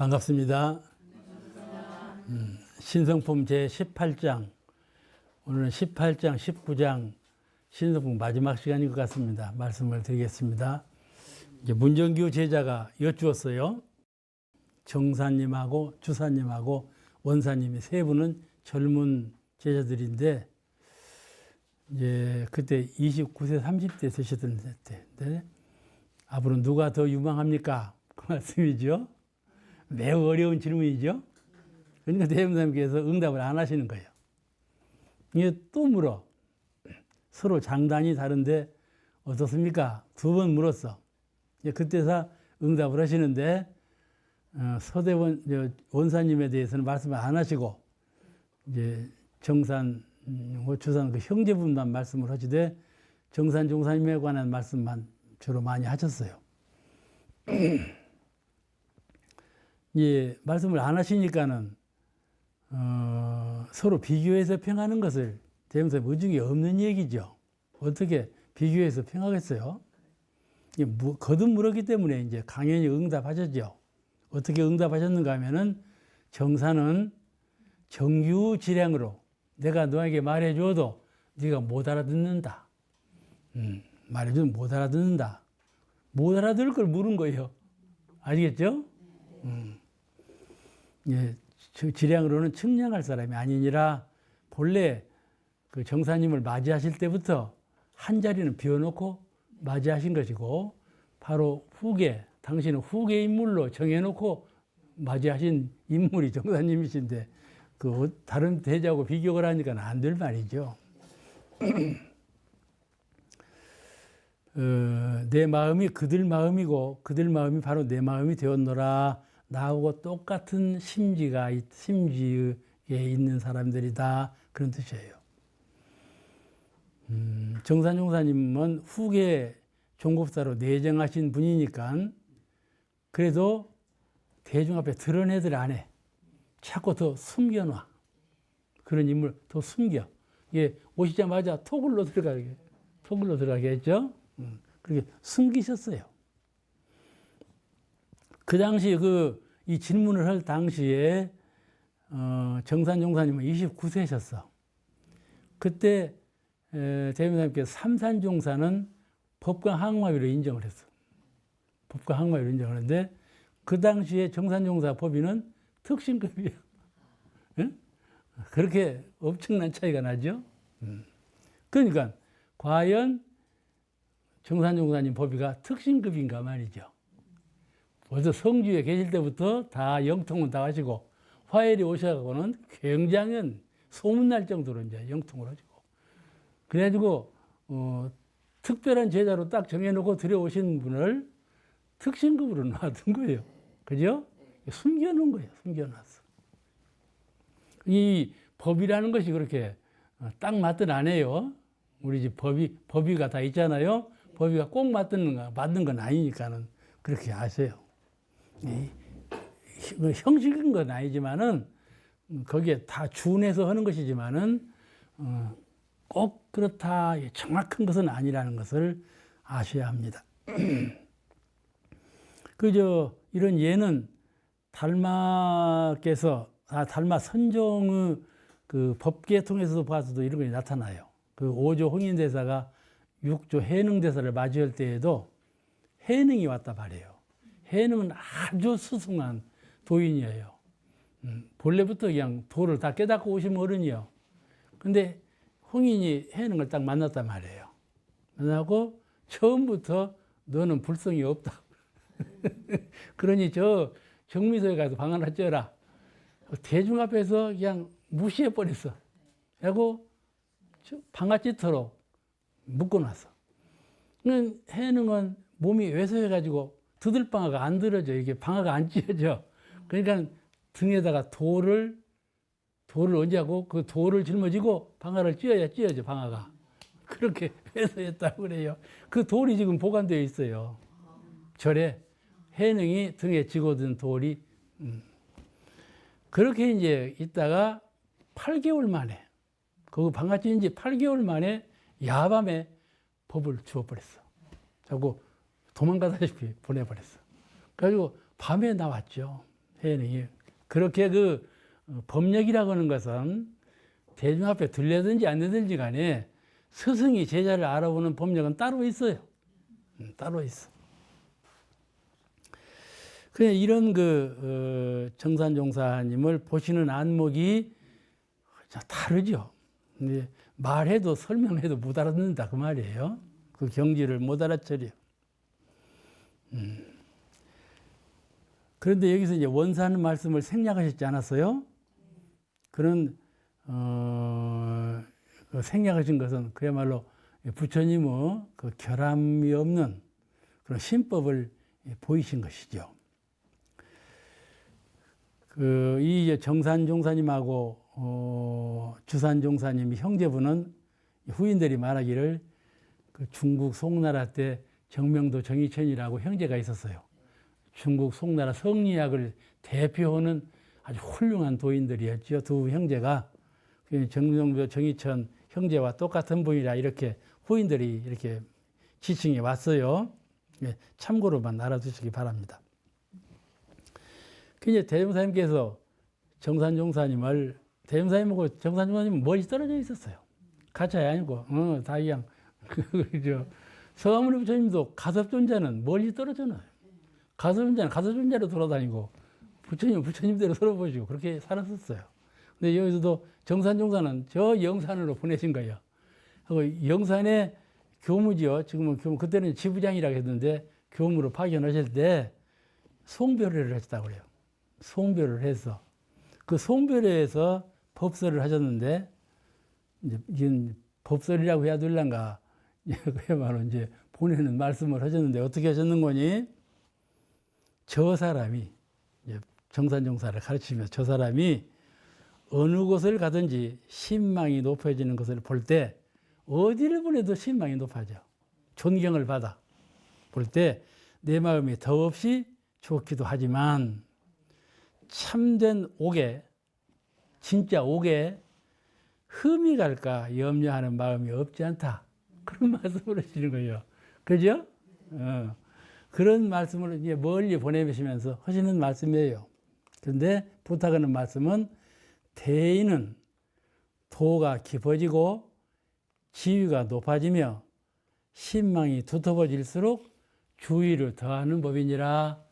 반갑습니다. 신성품 제18장, 오늘은 18장, 19장 신성품 마지막 시간인 것 같습니다. 말씀을 드리겠습니다. 이제 문정규 제자가 여쭈었어요. 정사님하고 주사님하고 원사님이 세 분은 젊은 제자들인데, 이제 그때 29세, 30대 되셨던 때인데, 앞으로 누가 더 유망합니까? 그 말씀이죠. 매우 어려운 질문이죠. 그러니까 대형사님께서 응답을 안 하시는 거예요. 이게 또 물어. 서로 장단이 다른데 어떻습니까? 두 번 물었어. 그때서 응답을 하시는데, 서대원 원사님에 대해서는 말씀을 안 하시고, 이제 정산, 주산 그 형제분만 말씀을 하시되, 정산 종사님에 관한 말씀만 주로 많이 하셨어요. 예, 말씀을 안 하시니까는 서로 비교해서 평하는 것을 대명사님 의중이 없는 얘기죠. 어떻게 비교해서 평하겠어요? 거듭 물었기 때문에 이제 강연히 응답하셨죠. 어떻게 응답하셨는가 하면은, 정사는 정규지량으로 내가 너에게 말해줘도 네가 못 알아듣는다. 말해줘도 못 알아듣는다. 못 알아들을 걸 물은 거예요. 아시겠죠? 예, 지량으로는 측량할 사람이 아니니라, 본래 그 정사님을 맞이하실 때부터 한 자리는 비워놓고 맞이하신 것이고, 바로 후계, 당신은 후계 인물로 정해놓고 맞이하신 인물이 정사님이신데, 그 다른 대자하고 비교를 하니까 안 될 말이죠. 내 마음이 그들 마음이고 그들 마음이 바로 내 마음이 되었노라. 나하고 똑같은 심지에 있는 사람들이다. 그런 뜻이에요. 정산종사님은 후계 종급사로 내정하신 분이니까 그래도 대중 앞에 드러내들 안 해. 자꾸 더 숨겨놔. 그런 인물 더 숨겨. 이게 오시자마자 토굴로 들어가게 했죠. 그렇게 숨기셨어요. 그 당시 이 질문을 할 당시에 정산종사님은 29세셨어. 그때 대명사님께서 삼산종사는 법과 항마위로 인정을 했어. 법과 항마위로 인정을 했는데, 그 당시에 정산종사 법인은 특신급이에요. 응? 그렇게 엄청난 차이가 나죠. 그러니까 과연 정산종사님 법위가 특신급인가 말이죠. 벌써 성주에 계실 때부터 다 영통은 다 하시고, 화열이 오셔가고는 굉장히 소문날 정도로 이제 영통을 하시고, 그래가지고 특별한 제자로 딱 정해놓고 들여오신 분을 특신급으로 놔둔 거예요. 그죠? 숨겨놓은 거예요. 숨겨놨어. 이 법이라는 것이 그렇게 딱 맞든 안 해요. 우리 집 법위가 다 있잖아요. 법위가 꼭 맞는 건 아니니까는 그렇게 아세요. 형식인 건 아니지만은, 거기에 다 준해서 하는 것이지만은, 꼭 그렇다, 정확한 것은 아니라는 것을 아셔야 합니다. 이런 예는 달마 선종의 그 법계 통해서도 봐서도 이런 것이 나타나요. 그 5조 홍인대사가 6조 해능대사를 맞이할 때에도 해능이 왔다 말이에요. 해능은 아주 수승한 도인이에요. 본래부터 그냥 도를 다 깨닫고 오신 어른이요. 근데 홍인이 해능을 딱 만났단 말이에요. 만나고 처음부터 너는 불성이 없다. 그러니 저 정미소에 가서 방 하나 쪄라. 대중 앞에서 그냥 무시해버렸어. 그리고 방아 찢도록 묶어놨어. 해능은 몸이 왜소해가지고 드들방아가 안 들어져. 이게 방아가 안 찧어져. 그러니까 등에다가 돌을 얹자고 그 돌을 짊어지고 방아를 찧어져, 방아가. 그렇게 왜소했다고 그래요. 그 돌이 지금 보관되어 있어요. 절에 해능이 등에 쥐고든 돌이. 그렇게 이제 있다가 8개월 만에, 그 방아 찧은 지 8개월 만에 야밤에 법을 주어버렸어. 자꾸 도망가다시피 보내버렸어. 그래가지고 밤에 나왔죠. 해능이. 그렇게 법력이라고 하는 것은 대중 앞에 들려든지 안 들리든지 간에 스승이 제자를 알아보는 법력은 따로 있어요. 따로 있어. 그냥 이런 정산종사님을 보시는 안목이 다르죠. 근데 말해도 설명해도 못 알아듣는다 그 말이에요. 그 경지를 못 알아차려. 그런데 여기서 이제 원사하는 말씀을 생략하셨지 않았어요? 그런 생략하신 것은 그야말로 부처님의 그 결함이 없는 그런 신법을 보이신 것이죠. 이 정산종사님하고 주산종사님이 형제분은 후인들이 말하기를 그 중국 송나라 때 정명도 정의천이라고 형제가 있었어요. 중국 송나라 성리학을 대표하는 아주 훌륭한 도인들이었죠. 두 형제가 정명도 정의천 형제와 똑같은 분이라 이렇게 후인들이 이렇게 지칭해 왔어요. 참고로만 알아두시기 바랍니다. 이제 대종사님께서 정산종사님을 대종사님하고 정산종사님은 멀리 떨어져 있었어요. 가차이 아니고 다 그냥 서가모니 부처님도 가섭존자는 멀리 떨어져 놔요. 가섭존자는 가섭존자로 돌아다니고 부처님은 부처님대로 돌아보시고 그렇게 살았었어요. 근데 여기서도 정산종사는 저 영산으로 보내신 거예요. 하고 영산에 교무지요. 지금은 그때는 지부장이라고 했는데 교무로 파견하실 때 송별회를 하셨다고 그래요. 송별을 해서 그 송별회에서 법설을 하셨는데 이제 법설이라고 해야 될란가 그야말로 이제 보내는 말씀을 하셨는데 어떻게 하셨는 거니? 저 사람이 정산종사를 가르치면서 저 사람이 어느 곳을 가든지 신망이 높아지는 것을 볼 때 어디를 보내도 신망이 높아져. 존경을 받아. 볼 때 내 마음이 더없이 좋기도 하지만 참된 옥에 진짜 옥에 흠이 갈까 염려하는 마음이 없지 않다. 그런 말씀을 하시는 거예요. 그죠? 그런 말씀을 이제 멀리 보내시면서 하시는 말씀이에요. 그런데 부탁하는 말씀은 대인은 도가 깊어지고 지위가 높아지며 신망이 두터워질수록 주의를 더하는 법이니라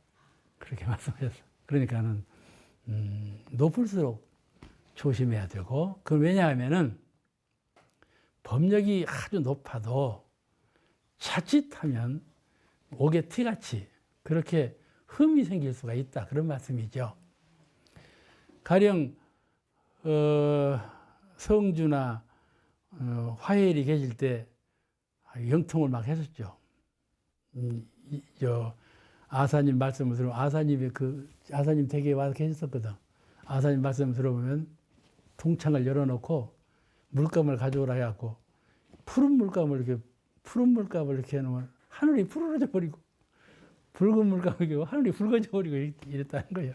그렇게 말씀하셨어요. 그러니까는 높을수록 조심해야 되고 그건 왜냐하면은 법력이 아주 높아도 자칫하면 옥의 티같이 그렇게 흠이 생길 수가 있다 그런 말씀이죠. 가령 성주나 화해일이 계실 때 영통을 막 했었죠. 아사님 말씀을 들으면 아사님 댁에 와서 계셨었거든. 아사님 말씀을 들어보면 동창을 열어놓고 물감을 가져오라 해갖고 푸른 물감을 이렇게 해놓으면 하늘이 푸르러져 버리고 붉은 물감을 하늘이 붉어져 버리고 이랬다는 거예요.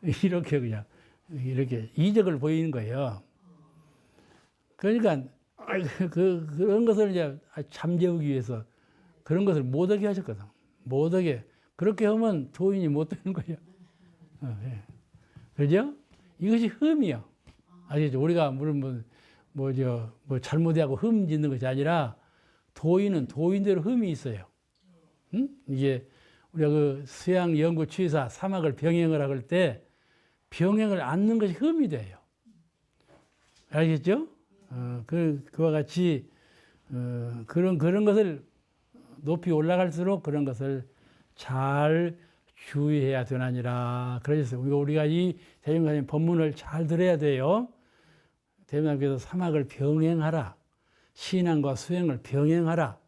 이렇게 그냥 이렇게 이적을 보이는 거예요. 그러니까 그런 것을 이제 잠재우기 위해서 그런 것을 못하게 하셨거든. 못하게. 그렇게 하면 도인이 못 되는 거예요. 예. 그죠? 이것이 흠이요. 아시죠? 우리가 물론 잘못하고 흠 짓는 것이 아니라 도인은 도인대로 흠이 있어요. 응? 이게 우리가 수양 연구 취사 사막을 병행을 할 때 병행을 않는 것이 흠이 돼요. 알겠죠? 그와 같이 그런 것을 높이 올라갈수록 그런 것을 잘 주의해야 되나니라. 그러셨어요. 우리가 이 대종사님 법문을 잘 들어야 돼요. 대종사님께서 사막을 병행하라. 신앙과 수행을 병행하라.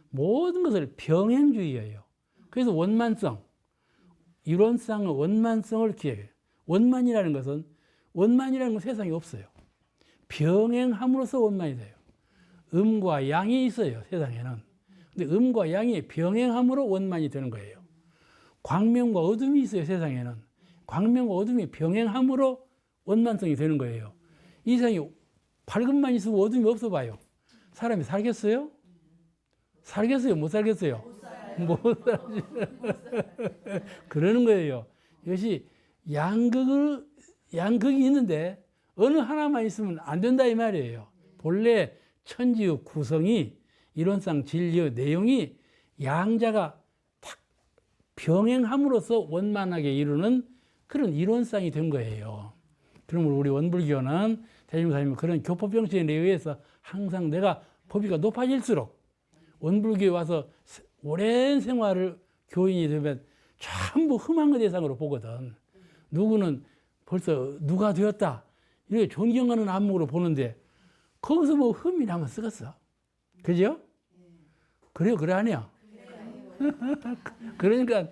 모든 것을 병행주의예요. 그래서 원만성, 이론상의 원만성을 기획해요. 원만이라는 것은 세상에 없어요. 병행함으로써 원만이 돼요. 음과 양이 있어요, 세상에는. 근데 음과 양이 병행함으로 원만이 되는 거예요. 광명과 어둠이 있어요, 세상에는. 광명과 어둠이 병행함으로 원만성이 되는 거예요. 이 세상에 밝음만 있으면 어둠이 없어 봐요. 사람이 살겠어요? 살겠어요? 못 살겠어요? 못 살죠. 그러는 거예요. 이것이 양극이 있는데 어느 하나만 있으면 안 된다 이 말이에요. 본래 천지의 구성이 이론상 진리의 내용이 양자가 탁 병행함으로써 원만하게 이루는 그런 이론상이 된 거예요. 그러므로 우리 원불교는 대중사님은 그런 교법 정신에 의해서 항상 내가 법위가 높아질수록 원불교에 와서 오랜 생활을 교인이 되면 전부 흠한 대상으로 보거든. 누구는 벌써 누가 되었다 이렇게 존경하는 안목으로 보는데 거기서 뭐 흠이 나면 쓰겠어. 그죠? 그래요, 그래 아니야? 그러니까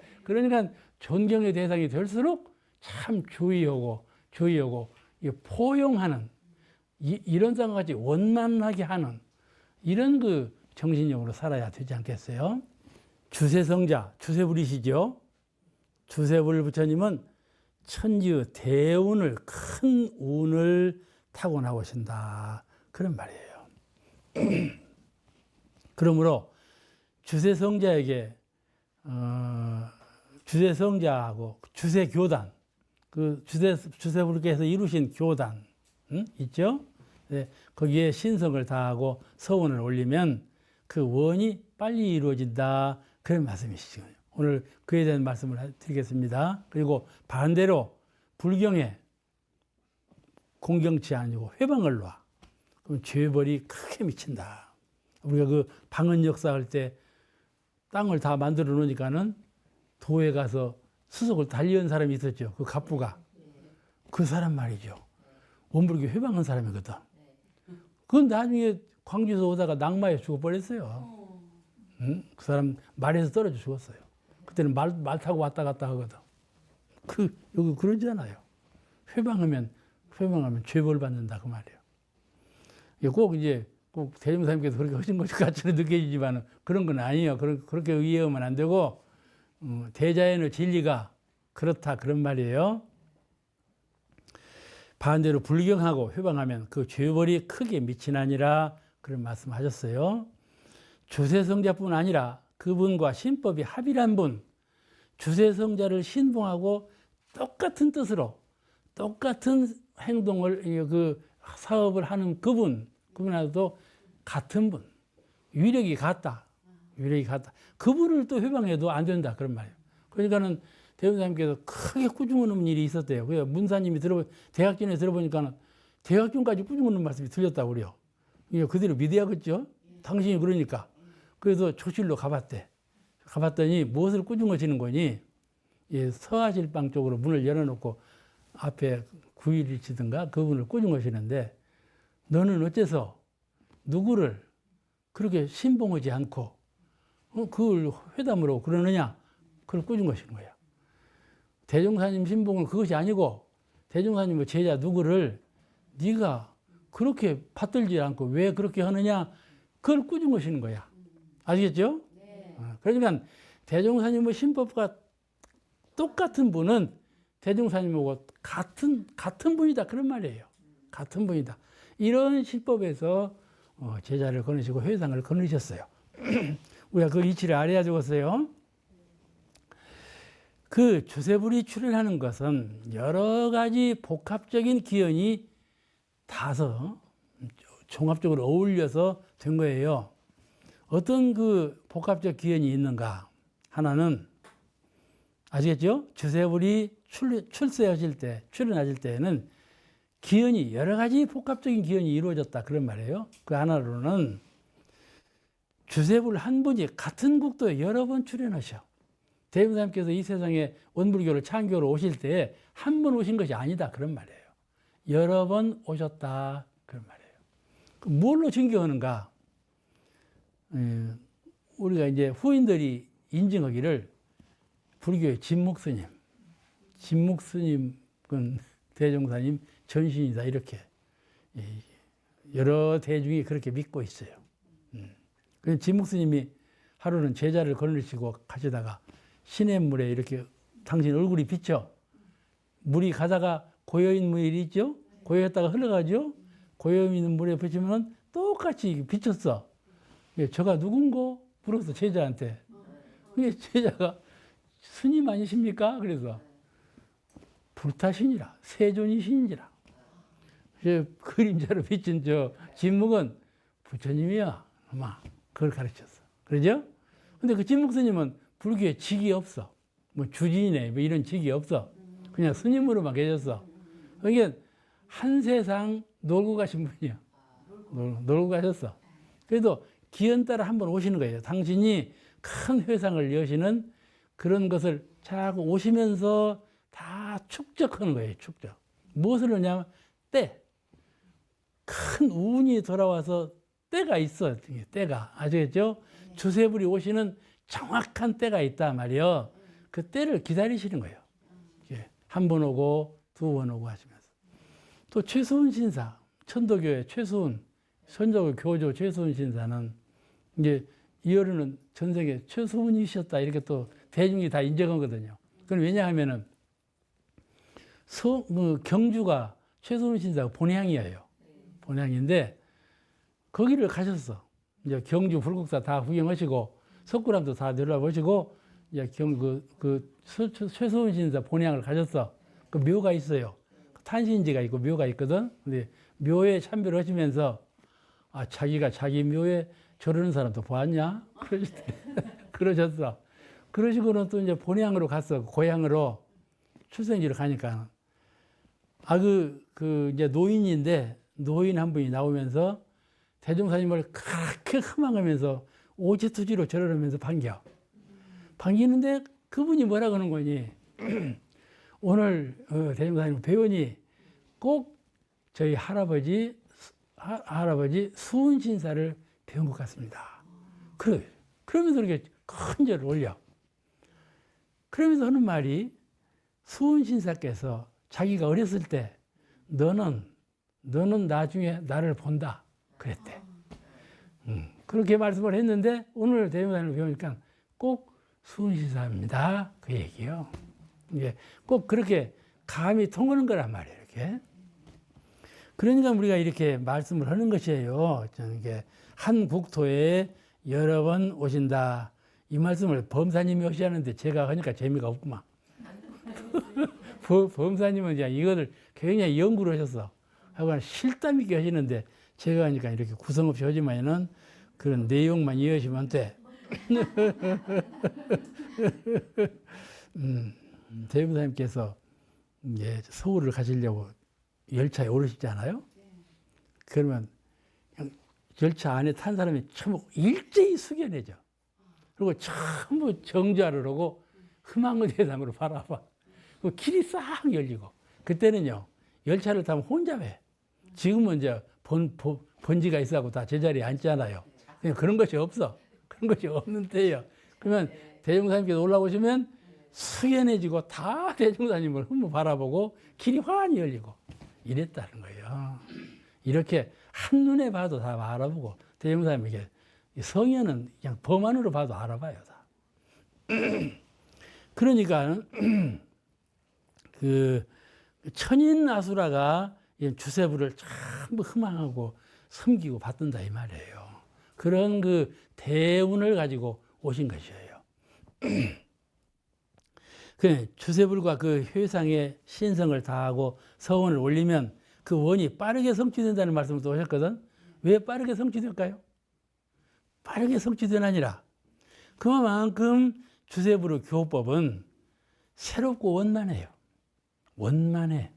존경의 대상이 될수록 참 주의하고 포용하는 이런 상같이 원만하게 하는 이런 그 정신력으로 살아야 되지 않겠어요? 주세성자, 주세불이시죠? 주세불 부처님은 천지의 대운을 큰 운을 타고 나오신다 그런 말이에요. 그러므로 주세성자에게 주세성자하고 주세교단 그 주세불께서 이루신 교단 있죠? 네, 거기에 신성을 다하고 서원을 올리면 그 원이 빨리 이루어진다 그런 말씀이시죠. 오늘 그에 대한 말씀을 드리겠습니다. 그리고 반대로 불경에 공경치 아니고 회방을 놔. 그럼 죄벌이 크게 미친다. 우리가 그 방언 역사할 때 땅을 다 만들어 놓으니까는 도에 가서 수석을 달리는 사람이 있었죠. 그 갑부가. 그 사람 말이죠. 원불교 회방한 사람이거든. 그건 나중에 광주에서 오다가 낙마에 죽어버렸어요. 응? 그 사람 말에서 떨어져 죽었어요. 그때는 말 타고 왔다 갔다 하거든. 여기 그러잖아요. 회방하면 죄벌 받는다 그 말이에요. 꼭 대종사님께서 그렇게 하신 것 같이 느껴지지만 그런 건 아니에요. 그렇게 이해하면 안 되고 대자연의 진리가 그렇다 그런 말이에요. 반대로 불경하고 회방하면 그 죄벌이 크게 미치나니라 그런 말씀하셨어요. 주세성자뿐 아니라 그분과 신법이 합일한 분, 주세성자를 신봉하고 똑같은 뜻으로 똑같은 행동을 그 사업을 하는 그분하고도 같은 분, 위력이 같다. 그분을 또 회방해도 안 된다 그런 말이에요. 그러니까는 대원사님께서 크게 꾸중하는 일이 있었대요. 그래서 문사님이 대학전에 들어보니까는 대학전까지 꾸중하는 말씀이 들렸다고 그래요. 그대로 믿어야겠죠? 당신이 그러니까. 그래서 조실로 가봤더니 무엇을 꾸중하시는 거니? 서하실방 쪽으로 문을 열어놓고 앞에 구일이시든가 그분을 꾸중하시는데 너는 어째서 누구를 그렇게 신봉하지 않고 그걸 회담으로 그러느냐? 그걸 꾸중하시는 거예요. 대종사님 신봉은 그것이 아니고 대종사님의 제자 누구를 네가 그렇게 받들지 않고 왜 그렇게 하느냐? 그걸 꾸중하시는 거야. 아시겠죠? 네. 그러니까 대종사님의 신법과 똑같은 분은 대종사님하고 같은 분이다 그런 말이에요. 같은 분이다. 이런 신법에서 제자를 거느시고 회상을 거느셨어요. 우리가 그 이치를 알아야 되겠어요. 그 주세불이 출현하는 것은 여러 가지 복합적인 기원이 다서 종합적으로 어울려서 된 거예요. 어떤 그 복합적 기원이 있는가? 하나는 아시겠죠? 주세불이 출현하실 때에는 기원이 여러 가지 복합적인 기원이 이루어졌다 그런 말이에요. 그 하나로는 주세불 한 분이 같은 국도에 여러 번 출현하셔. 대부사님께서 이 세상에 원불교를 창교로 오실 때 한 번 오신 것이 아니다 그런 말이에요. 여러 번 오셨다 그런 말이에요. 뭘로 증거하는가? 우리가 이제 후인들이 인증하기를 불교의 진묵스님은 대종사님 전신이다 이렇게 여러 대중이 그렇게 믿고 있어요. 그래서 진묵스님이 하루는 제자를 거느리시고 가시다가 시냇물에 이렇게 당신 얼굴이 비쳐 물이 가다가 고여있는 물이 있죠? 고여있다가 흘러가죠? 고여있는 물에 비치면 똑같이 비쳤어. 저가 누군고? 물어서 제자한테. 제자가 스님 아니십니까? 그래서 불타신이라 세존이신이라. 그림자로 비친 저 진묵은 부처님이야. 아마 그걸 가르쳤어. 그러죠? 근데 그 진묵 스님은 불교에 직이 없어. 뭐 주진이네, 뭐 이런 직이 없어. 그냥 스님으로만 계셨어. 그러니까 한 세상 놀고 가신 분이야. 놀고 가셨어. 그래도 기연 따라 한번 오시는 거예요. 당신이 큰 회상을 여시는 그런 것을 자꾸 오시면서 다 축적하는 거예요. 축적. 무엇을 하냐면 때. 큰 운이 돌아와서 때가 있어. 때가. 아시겠죠? 주세불이 오시는 정확한 때가 있단 말이에요. 그 때를 기다리시는 거예요. 한 번 오고 두 번 오고 하시면서. 또 최수훈 신사, 천도교의 최수훈, 선조교 교조 최수훈 신사는 이제 이어르는 전생에 최수훈이셨다 이렇게 또 대중이 다 인정하거든요. 그건 왜냐하면은 경주가 최수훈 신사가 본향이에요. 본향인데 거기를 가셨어. 이제 경주 불국사 다 구경하시고 석굴암도 다 내려보시고 이제 최수훈 신사 본향을 가셨어. 그 묘가 있어요. 탄신지가 있고 묘가 있거든. 근데 묘에 참배를 하시면서 아 자기가 자기 묘에 저러는 사람도 보았냐? 그러셨어. 그러시고는 또 이제 본향으로 갔어. 고향으로 출생지로 가니까 이제 노인인데 노인 한 분이 나오면서 대종사님을 그렇게 흠망하면서 오지투지로 절하면서 반기는데 그분이 뭐라 그러는 거니? 오늘 대종사님 배우니 꼭 저희 할아버지 수훈신사를 배운 것 같습니다. 그러면서 이렇게 큰 절을 올려. 그러면서 하는 말이 수훈신사께서 자기가 어렸을 때 너는 나중에 나를 본다 그랬대. 그렇게 말씀을 했는데 오늘 대종사님을 배우니까 꼭 수훈신사입니다 그 얘기요. 이게 꼭 그렇게 감이 통하는 거란 말이에요. 이렇게. 그러니까 우리가 이렇게 말씀을 하는 것이에요. 이게 한 국토에 여러 번 오신다. 이 말씀을 범사님이 하시는데 제가 하니까 재미가 없구만. 범사님은 이거를 굉장히 연구를 하셨어. 하고 실감 있게 하시는데 제가 하니까 이렇게 구성 없이 하지만은 그런 내용만 이해하시면 돼. 대부사님께서 이제 서울을 가시려고 열차에 오르시잖아요. 그러면 열차 안에 탄 사람이 전부 일제히 숙연해져. 그리고 전부 정자를 하고 희망의 대상으로 바라봐. 그 길이 싹 열리고. 그때는요, 열차를 타면 혼자 해. 지금은 이제 번지가 있어갖고 다 제자리에 앉잖아요. 그런 것이 없어. 그런 것이 없는 때예요. 그러면 대종사님께서 올라오시면 숙연해지고 다 대종사님을 흠뻑 바라보고 길이 환히 열리고 이랬다는 거예요. 이렇게 한눈에 봐도 다 알아보고 대종사님에게 성현은 그냥 범안으로 봐도 알아봐요. 다. 그러니까 그 천인아수라가 주세부를 전부 희망하고 섬기고 받든다 이 말이에요. 그런 그 대운을 가지고 오신 것이에요. 그 주세불과 그 회상의 신성을 다하고 서원을 올리면 그 원이 빠르게 성취된다는 말씀을 또 하셨거든. 왜 빠르게 성취될까요? 빠르게 성취되나니라. 그만큼 주세불의 교법은 새롭고 원만해요. 원만해.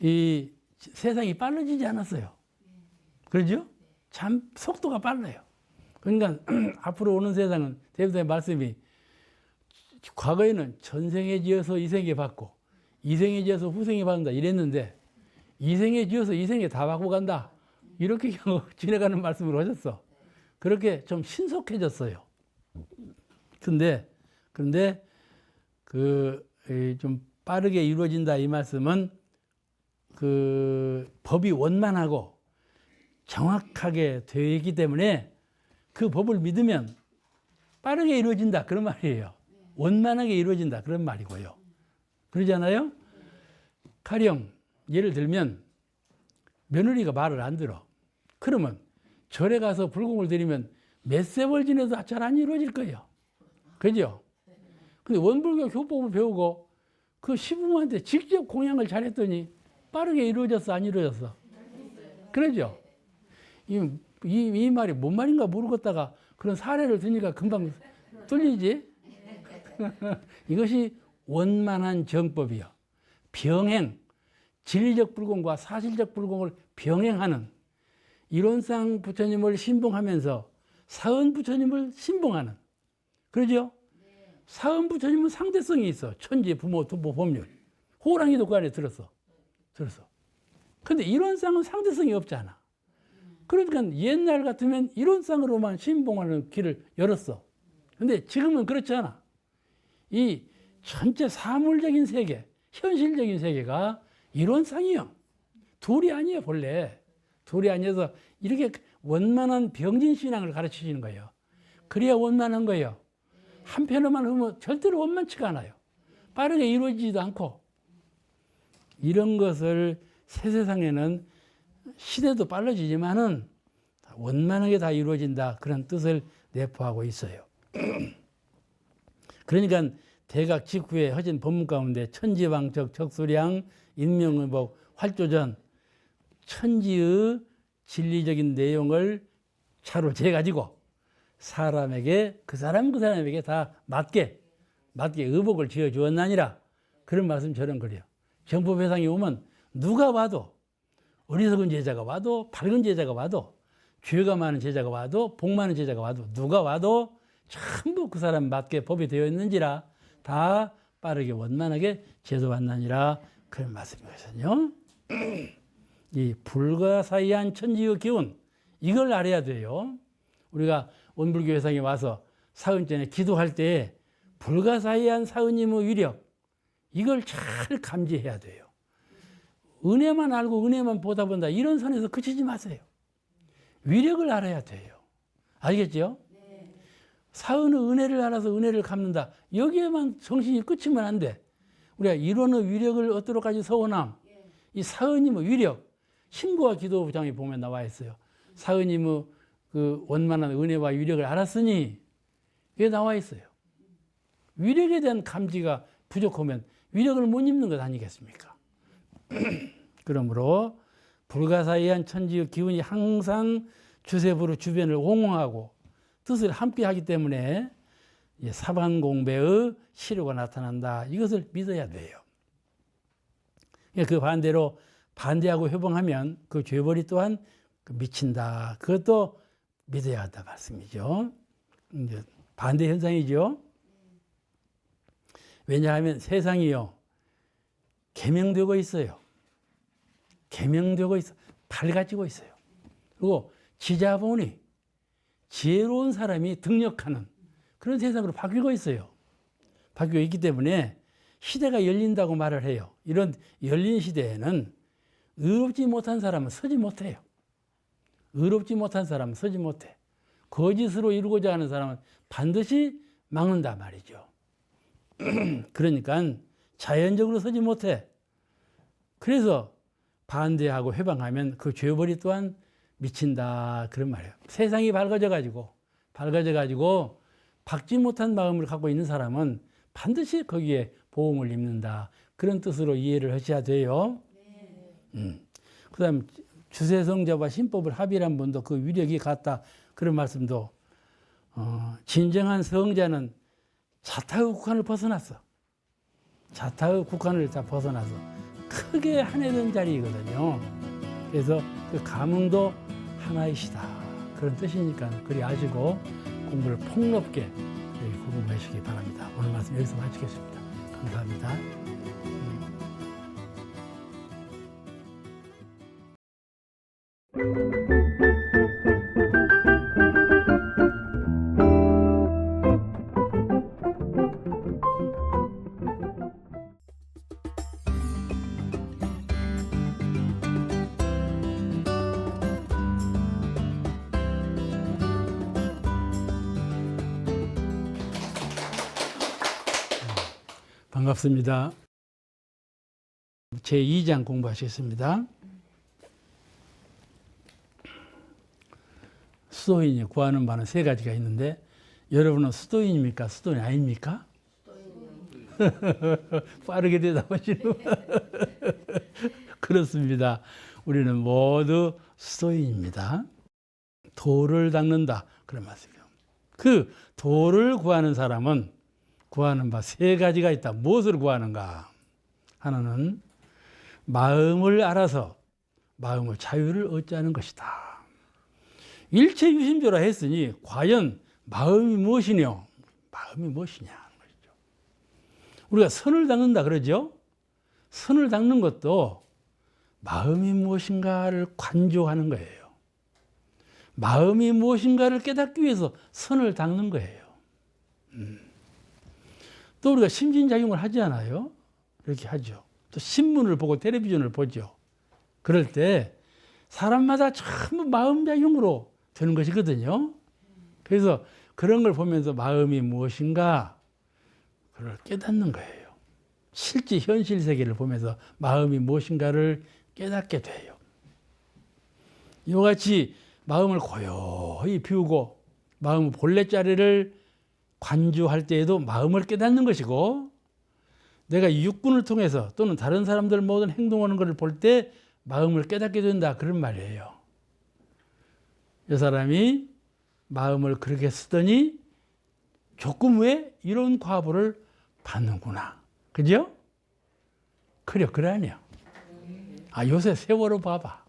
이 세상이 빨라지지 않았어요. 그러죠? 참 속도가 빨라요. 그러니까 앞으로 오는 세상은 대부분의 말씀이 과거에는 전생에 지어서 이생에 받고 이생에 지어서 후생에 받는다 이랬는데 이생에 지어서 이생에 다 받고 간다. 이렇게 지내가는 말씀을 하셨어. 그렇게 좀 신속해졌어요. 그런데 좀 빠르게 이루어진다 이 말씀은 그 법이 원만하고 정확하게 되어 있기 때문에 그 법을 믿으면 빠르게 이루어진다 그런 말이에요. 원만하게 이루어진다 그런 말이고요. 그러잖아요. 가령 예를 들면 며느리가 말을 안 들어. 그러면 절에 가서 불공을 드리면 몇 세월 지내도 잘 안 이루어질 거예요. 그죠? 근데 원불교 교법을 배우고 그 시부모한테 직접 공양을 잘했더니 빠르게 이루어졌어, 안 이루어졌어? 그러죠? 이 말이 뭔 말인가 모르겠다가 그런 사례를 드니까 금방 뚫리지? 이것이 원만한 정법이요. 병행, 진리적 불공과 사실적 불공을 병행하는 이론상 부처님을 신봉하면서 사은 부처님을 신봉하는, 그러죠? 사은 부처님은 상대성이 있어. 천지, 부모, 도보, 법률. 호랑이도 그 안에 들었어. 근데 이론상은 상대성이 없잖아. 그러니까 옛날 같으면 이론상으로만 신봉하는 길을 열었어. 근데 지금은 그렇지 않아. 이 전체 사물적인 세계, 현실적인 세계가 이론상이요. 둘이 아니에요, 본래. 둘이 아니어서 이렇게 원만한 병진신앙을 가르치시는 거예요. 그래야 원만한 거예요. 한편으로만 하면 절대로 원만치가 않아요. 빠르게 이루어지지도 않고. 이런 것을 새 세상에는 시대도 빨라지지만은 원만하게 다 이루어진다. 그런 뜻을 내포하고 있어요. 그러니까 대각 직후에 허진 법문 가운데 천지왕적 적수량 인명의복 활조전 천지의 진리적인 내용을 차로 재가지고 사람에게 그 사람에게 다 맞게 의복을 지어 주었나니라. 그런 말씀 저런 그래요. 정법회상에 오면 누가 와도 어리석은 제자가 와도 밝은 제자가 와도 죄가 많은 제자가 와도 복 많은 제자가 와도 누가 와도 전부 그 사람 맞게 법이 되어 있는지라 다 빠르게 원만하게 제도받나니라. 그런 말씀이거든요. 이 불가사의한 천지의 기운, 이걸 알아야 돼요. 우리가 원불교 회상에 와서 사은전에 기도할 때 불가사의한 사은님의 위력, 이걸 잘 감지해야 돼요. 은혜만 알고 은혜만 보다 본다, 이런 선에서 그치지 마세요. 위력을 알아야 돼요. 알겠죠? 네. 사은의 은혜를 알아서 은혜를 갚는다, 여기에만 정신이 끝이면 안 돼. 우리가 이론의 위력을 얻도록까지 서원함, 이 사은님의 위력, 신고와 기도부장에 보면 나와 있어요. 사은님의 그 원만한 은혜와 위력을 알았으니, 이게 나와 있어요. 위력에 대한 감지가 부족하면 위력을 못 입는 것 아니겠습니까? 그러므로 불가사의한 천지의 기운이 항상 주세부로 주변을 옹호하고 뜻을 함께 하기 때문에 사반공배의 시료가 나타난다. 이것을 믿어야 돼요. 그 반대로 반대하고 회봉하면 그 죄벌이 또한 미친다. 그것도 믿어야 한다 말씀이죠. 이제 반대 현상이죠. 왜냐하면 세상이요, 계명되고 있어요. 계명되고 있어, 밝아지고 있어요. 그리고 지자본이 지혜로운 사람이 등력하는 그런 세상으로 바뀌고 있어요. 바뀌고 있기 때문에 시대가 열린다고 말을 해요. 이런 열린 시대에는 의롭지 못한 사람은 서지 못해요. 의롭지 못한 사람은 서지 못해. 거짓으로 이루고자 하는 사람은 반드시 막는다 말이죠. 그러니까 자연적으로 서지 못해. 그래서 반대하고 회방하면 그 죄벌이 또한 미친다, 그런 말이에요. 세상이 밝아져 가지고 박지 못한 마음을 갖고 있는 사람은 반드시 거기에 보응을 입는다, 그런 뜻으로 이해를 하셔야 돼요. 그 다음 주세성자와 신법을 합의한 분도 그 위력이 같다, 그런 말씀도 진정한 성자는 자타의 국한을 벗어났어. 자타의 국한을 다 벗어나서 크게 한해된 자리이거든요. 그래서 그 감흥도 하나이시다, 그런 뜻이니까 그리 아시고 공부를 폭넓게 공부하시기 바랍니다. 오늘 말씀 여기서 마치겠습니다. 감사합니다. 반갑습니다. 제2장 공부하시겠습니다. 수도인이 구하는 바는 세 가지가 있는데, 여러분은 수도인입니까? 수도인 아닙니까? 빠르게 대답하시는. 그렇습니다. 우리는 모두 수도인입니다. 도를 닦는다. 그런 말씀이에요. 그 도를 구하는 사람은 구하는 바 세 가지가 있다. 무엇을 구하는가? 하나는 마음을 알아서 마음의 자유를 얻자는 것이다. 일체 유심조라 했으니 과연 마음이 무엇이냐? 마음이 무엇이냐 하는 것이죠. 우리가 선을 닦는다 그러죠? 선을 닦는 것도 마음이 무엇인가를 관조하는 거예요. 마음이 무엇인가를 깨닫기 위해서 선을 닦는 거예요. 또 우리가 심신작용을 하지 않아요? 이렇게 하죠. 또 신문을 보고 텔레비전을 보죠. 그럴 때 사람마다 전부 마음작용으로 되는 것이거든요. 그래서 그런 걸 보면서 마음이 무엇인가 그걸 깨닫는 거예요. 실제 현실 세계를 보면서 마음이 무엇인가를 깨닫게 돼요. 이와 같이 마음을 고요히 비우고 마음의 본래 자리를 관주할 때에도 마음을 깨닫는 것이고, 내가 육군을 통해서 또는 다른 사람들 모든 행동하는 것을 볼 때 마음을 깨닫게 된다 그런 말이에요. 이 사람이 마음을 그렇게 쓰더니 조금 후에 이런 과보를 받는구나. 그죠? 그러니요. 아, 요새 세월호 봐봐.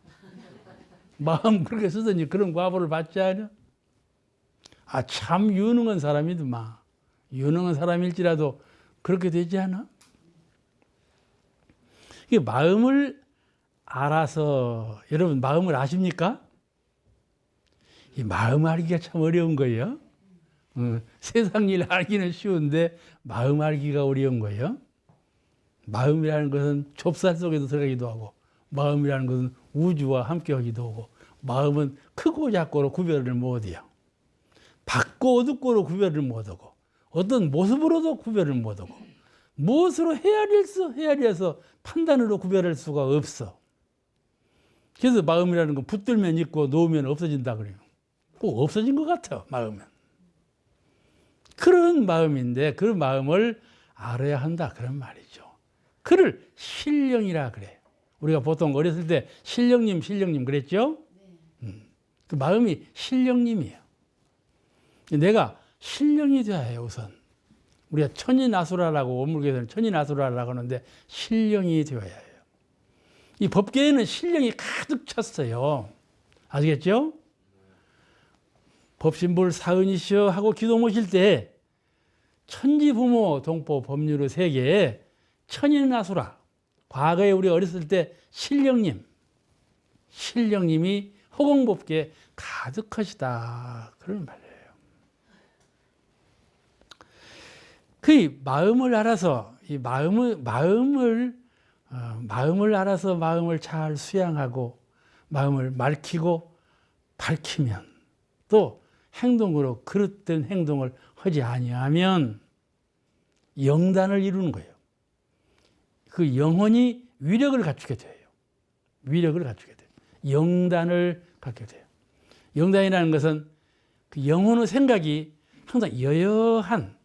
마음 그렇게 쓰더니 그런 과보를 받지 않냐? 아, 참 유능한 사람이더만. 유능한 사람일지라도 그렇게 되지 않아? 이게 마음을 알아서, 여러분 마음을 아십니까? 이 마음 알기가 참 어려운 거예요. 세상 일 알기는 쉬운데 마음 알기가 어려운 거예요. 마음이라는 것은 좁쌀 속에도 들어가기도 하고, 마음이라는 것은 우주와 함께하기도 하고, 마음은 크고 작고로 구별을 못해요. 밝고 어둡고로 구별을 못하고, 어떤 모습으로도 구별을 못하고, 무엇으로 헤아려서 판단으로 구별할 수가 없어. 그래서 마음이라는 건 붙들면 있고 놓으면 없어진다 그래요. 꼭 없어진 것 같아요, 마음은. 그런 마음인데 그 마음을 알아야 한다 그런 말이죠. 그를 신령이라 그래. 우리가 보통 어렸을 때 신령님 그랬죠? 그 마음이 신령님이에요. 내가 신령이 되어야 해요, 우선. 우리가 천인아수라라고, 원물교에서는 천인아수라라고 하는데 신령이 되어야 해요. 이 법계에는 신령이 가득 찼어요. 아시겠죠? 법신불 사은이시여 하고 기도 모실 때 천지부모 동포 법률의 세계에 천인아수라, 과거에 우리 어렸을 때 신령님이 허공법계에 가득하시다 그런 말이에요. 그 마음을 알아서 이 마음을 알아서 마음을 잘 수양하고 마음을 맑히고 밝히면, 또 행동으로 그릇된 행동을 하지 아니하면 영단을 이루는 거예요. 그 영혼이 위력을 갖추게 돼요. 위력을 갖추게 돼요. 영단을 갖게 돼요. 영단이라는 것은 그 영혼의 생각이 항상 여여한,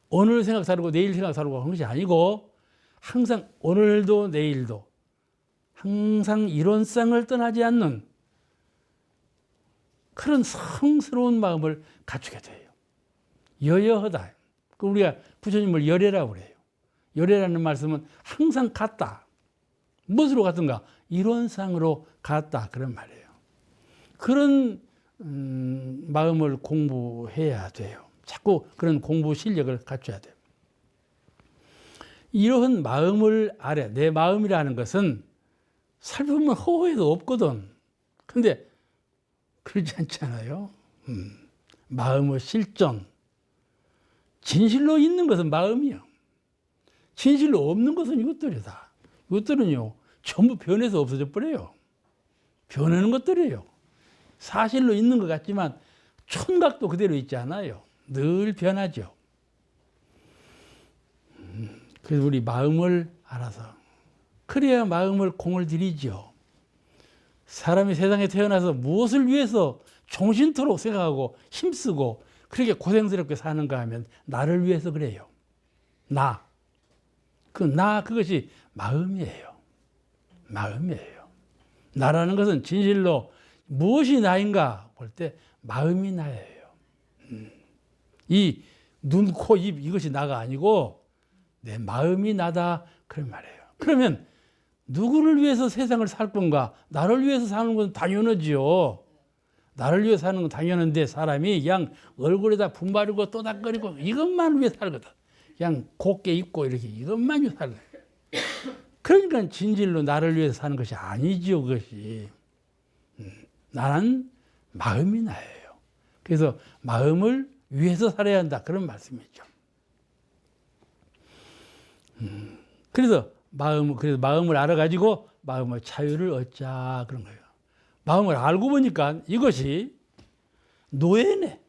오늘 생각 다르고 내일 생각 다르고 하는 것이 아니고 항상 오늘도 내일도 항상 이론상을 떠나지 않는 그런 성스러운 마음을 갖추게 돼요. 여여하다. 우리가 부처님을 열애라고 그래요. 열애라는 말씀은 항상 같다. 무엇으로 같은가? 이론상으로 같다 그런 말이에요. 그런 마음을 공부해야 돼요. 자꾸 그런 공부 실력을 갖춰야 돼요. 이러한 마음을 알아. 내 마음이라는 것은 살펴보면 허호에도 없거든. 근데 그렇지 않잖아요. 마음의 실존. 진실로 있는 것은 마음이요. 진실로 없는 것은 이것들이다. 이것들은요, 전부 변해서 없어져 버려요. 변하는 것들이에요. 사실로 있는 것 같지만 촌각도 그대로 있지 않아요. 늘 변하죠. 그래서 우리 마음을 알아서, 그래야 마음을 공을 들이죠. 사람이 세상에 태어나서 무엇을 위해서 종신토록 생각하고 힘쓰고 그렇게 고생스럽게 사는가 하면 나를 위해서 그래요. 나. 그것이 마음이에요. 마음이에요. 나라는 것은 진실로 무엇이 나인가 볼 때 마음이 나예요. 이 눈, 코, 입 이것이 나가 아니고 내 마음이 나다 그런 말이에요. 그러면 누구를 위해서 세상을 살 건가? 나를 위해서 사는 건 당연하지요. 나를 위해 사는 건 당연한데 사람이 그냥 얼굴에다 분바르고 또닥거리고 이것만 위해 살거든. 그냥 곱게 입고 이렇게 이것만 위해 살거든. 그러니까 진실로 나를 위해서 사는 것이 아니지요, 그것이. 나는 마음이 나예요. 그래서 마음을 위해서 살아야 한다. 그런 말씀이죠. 그래서 마음을 알아가지고 마음의 자유를 얻자. 그런 거예요. 마음을 알고 보니까 이것이 노예네.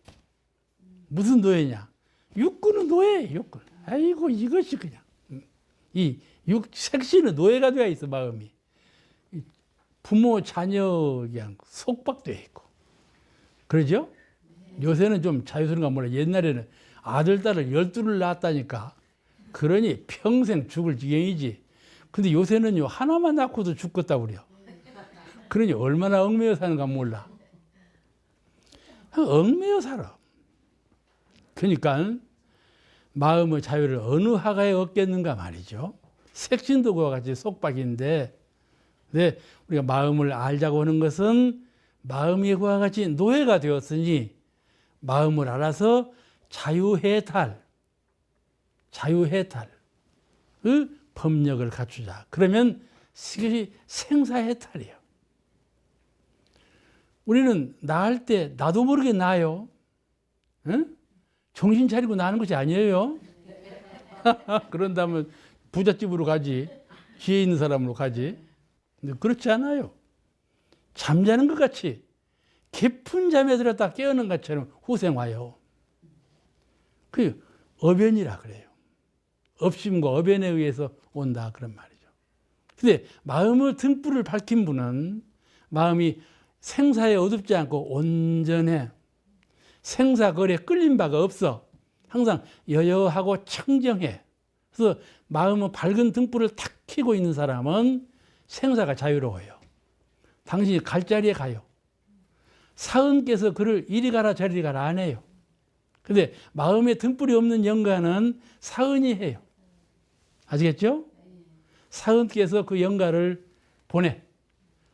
무슨 노예냐? 육군은 노예, 육군. 아이고, 이것이 그냥. 색신은 노예가 되어 있어, 마음이. 부모, 자녀, 그냥 속박되어 있고. 그러죠? 요새는 좀 자유스러운가 몰라. 옛날에는 아들, 딸을 12를 낳았다니까. 그러니 평생 죽을 지경이지. 근데 요새는요, 하나만 낳고도 죽겠다고 그래요. 그러니 얼마나 얽매여 사는가 몰라. 얽매여 살아. 그러니까 마음의 자유를 어느 하가에 얻겠는가 말이죠. 색신도 그와 같이 속박인데, 네, 우리가 마음을 알자고 하는 것은 마음이 그와 같이 노예가 되었으니 마음을 알아서 자유해탈의 법력을 갖추자. 그러면 이것이 생사해탈이에요. 우리는 나을 때 나도 모르게 나요. 응? 정신 차리고 나는 것이 아니에요. 그런다면 부잣집으로 가지, 지혜 있는 사람으로 가지. 근데 그렇지 않아요. 잠자는 것 같이 깊은 잠에 들었다 깨어난 것처럼 후생와요. 그 어변이라 그래요. 업심과 어변에 의해서 온다 그런 말이죠. 근데 마음의 등불을 밝힌 분은 마음이 생사에 어둡지 않고 온전해. 생사거리에 끌린 바가 없어. 항상 여여하고 청정해. 그래서 마음의 밝은 등불을 탁 켜고 있는 사람은 생사가 자유로워요. 당신이 갈 자리에 가요. 사은께서 그를 이리 가라 저리 가라 안 해요. 근데 마음에 등불이 없는 영가는 사은이 해요. 아시겠죠? 사은께서 그 영가를 보내.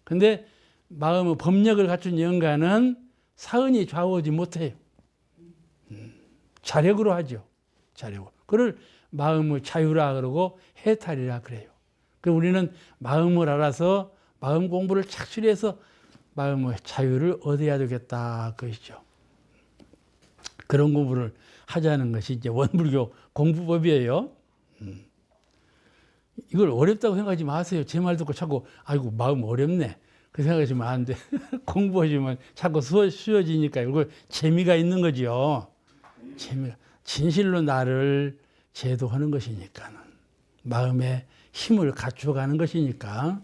근데 마음의 법력을 갖춘 영가는 사은이 좌우하지 못해요. 자력으로 하죠. 자력으로. 그걸 마음의 자유라 그러고 해탈이라 그래요. 그럼 우리는 마음을 알아서 마음 공부를 착실히 해서 마음의 자유를 얻어야 되겠다 그것이죠. 그런 공부를 하자는 것이 이제 원불교 공부법이에요. 이걸 어렵다고 생각하지 마세요. 제 말 듣고 자꾸 아이고 마음 어렵네. 그 생각하시면 안 돼. 공부하시면 자꾸 쉬워지니까 이걸 재미가 있는 거죠. 재미가 진실로 나를 제도하는 것이니까는 마음의 힘을 갖춰가는 것이니까.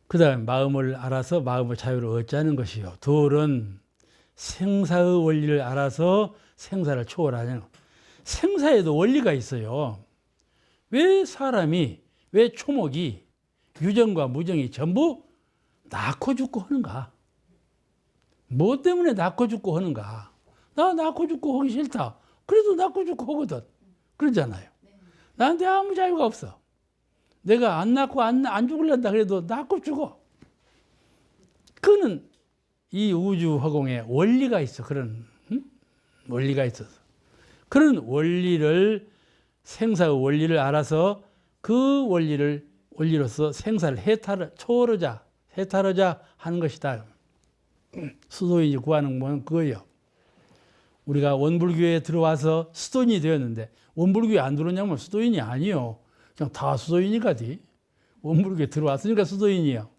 그 다음에 마음을 알아서 마음의 자유를 얻자는 것이요. 둘은 생사의 원리를 알아서 생사를 초월하는 것. 생사에도 원리가 있어요. 왜 사람이, 왜 초목이 유정과 무정이 전부 낳고 죽고 하는가? 뭐 때문에 낳고 죽고 하는가? 나 낳고 죽고 하기 싫다. 그래도 낳고 죽고 하거든. 그러잖아요. 나한테 아무 자유가 없어. 내가 안 낳고 안 죽을란다 그래도 낳고 죽어. 그는 이 우주 화공에 원리가 있어. 그런 원리가 있어서. 그런 원리를 생사의 원리를 알아서 그 원리로서 생사를 해탈하자 하는 것이다. 수도인이 구하는 건 그거예요. 우리가 원불교에 들어와서 수도인이 되었는데 원불교에 안 들어오냐면 수도인이 아니요. 그냥 다 수도인이가지. 원불교에 들어왔으니까 수도인이요.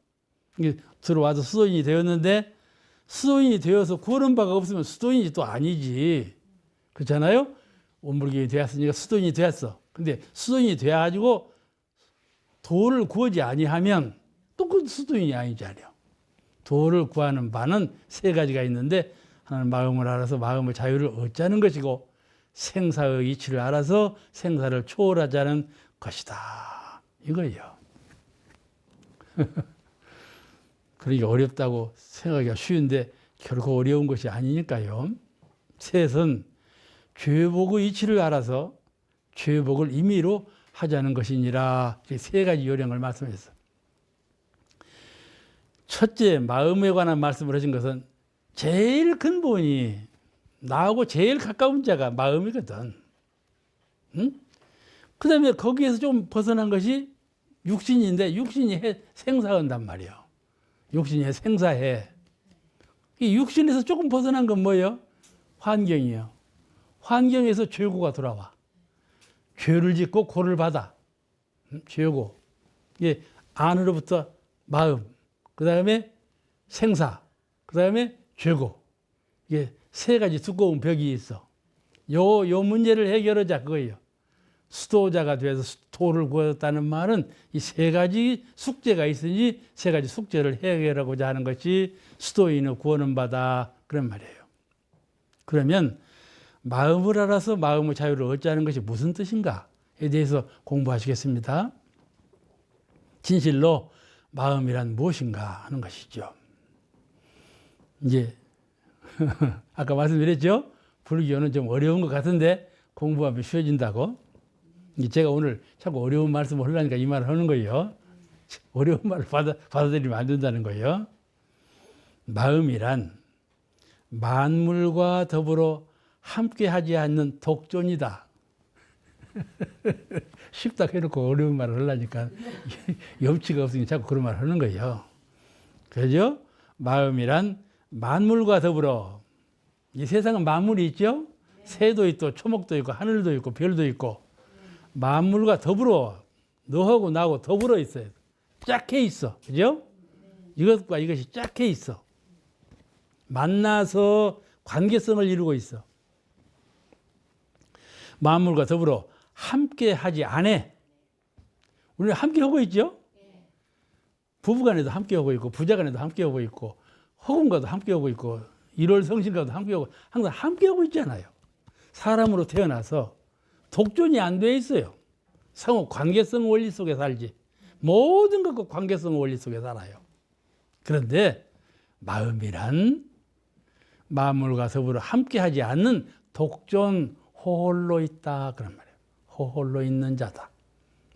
들어와서 수도인이 되었는데 수도인이 되어서 구하는 바가 없으면 수도인이 또 아니지. 그렇잖아요? 원불교에 되었으니까 수도인이 되었어. 근데 수도인이 되어가지고 도를 구하지 아니하면 또 그 수도인이 아니잖아요. 도를 구하는 바는 세 가지가 있는데 하나는 마음을 알아서 마음의 자유를 얻자는 것이고 생사의 이치를 알아서 생사를 초월하자는 것이다. 이거예요. 그러니까 어렵다고 생각하기가 쉬운데 결코 어려운 것이 아니니까요. 셋은 죄복의 이치를 알아서 죄복을 임의로 하자는 것이니라. 세 가지 요령을 말씀했어. 첫째, 마음에 관한 말씀을 하신 것은 제일 근본이 나하고 제일 가까운 자가 마음이거든. 응? 그 다음에 거기에서 좀 벗어난 것이 육신인데 육신이 생사한단 말이에요. 육신이 생사해. 이 육신에서 조금 벗어난 건 뭐예요? 환경이에요. 환경에서 죄고가 돌아와. 죄를 짓고 고를 받아. 죄고. 이게 안으로부터 마음, 그 다음에 생사, 그 다음에 죄고. 이게 세 가지 두꺼운 벽이 있어. 요 문제를 해결하자 그거예요. 수도자가 돼서 도를 구했다는 말은 이 세 가지 숙제가 있으니 세 가지 숙제를 해결하고자 하는 것이 수도인의 구하는 바다 그런 말이에요. 그러면 마음을 알아서 마음의 자유를 얻자는 것이 무슨 뜻인가에 대해서 공부하시겠습니다. 진실로 마음이란 무엇인가 하는 것이죠. 이제 아까 말씀드렸죠. 불교는 좀 어려운 것 같은데 공부하면 쉬워진다고. 제가 오늘 자꾸 어려운 말씀을 하려니까 이 말을 하는 거예요. 어려운 말을 받아들이면 안 된다는 거예요. 마음이란 만물과 더불어 함께하지 않는 독존이다. 쉽다 해놓고 어려운 말을 하려니까 염치가 없으니 자꾸 그런 말을 하는 거예요. 그죠? 마음이란 만물과 더불어, 이 세상은 만물이 있죠? 새도 있고 초목도 있고 하늘도 있고 별도 있고 만물과 더불어 너하고 나하고 더불어 있어요. 짝해 있어. 그죠? 이것과 이것이 짝해 있어. 만나서 관계성을 이루고 있어. 만물과 더불어 함께 하지 않아. 우리는 함께 하고 있죠? 부부간에도 함께 하고 있고 부자간에도 함께 하고 있고 허공과도 함께 하고 있고 일월성신과도 함께 하고 항상 함께 하고 있잖아요. 사람으로 태어나서 독존이 안 돼 있어요. 상호 관계성 원리 속에 살지. 모든 것과 관계성 원리 속에 살아요. 그런데 마음이란 만물과 더불어 함께하지 않는 독존 홀로 있다 그런 말이에요. 홀로 있는 자다.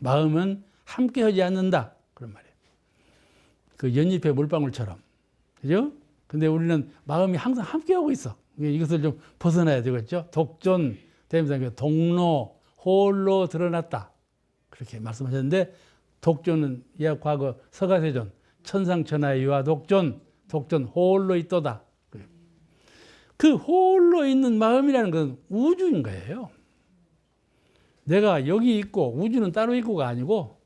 마음은 함께하지 않는다 그런 말이에요. 그 연잎의 물방울처럼, 그죠? 근데 우리는 마음이 항상 함께하고 있어. 이것을 좀 벗어나야 되겠죠. 독존, 동로, 홀로 드러났다. 그렇게 말씀하셨는데, 독존은 과거 서가세존, 천상천하의 유아 독존, 독존 홀로 있도다. 그 홀로 있는 마음이라는 건 우주인 거예요. 내가 여기 있고 우주는 따로 있고가 아니고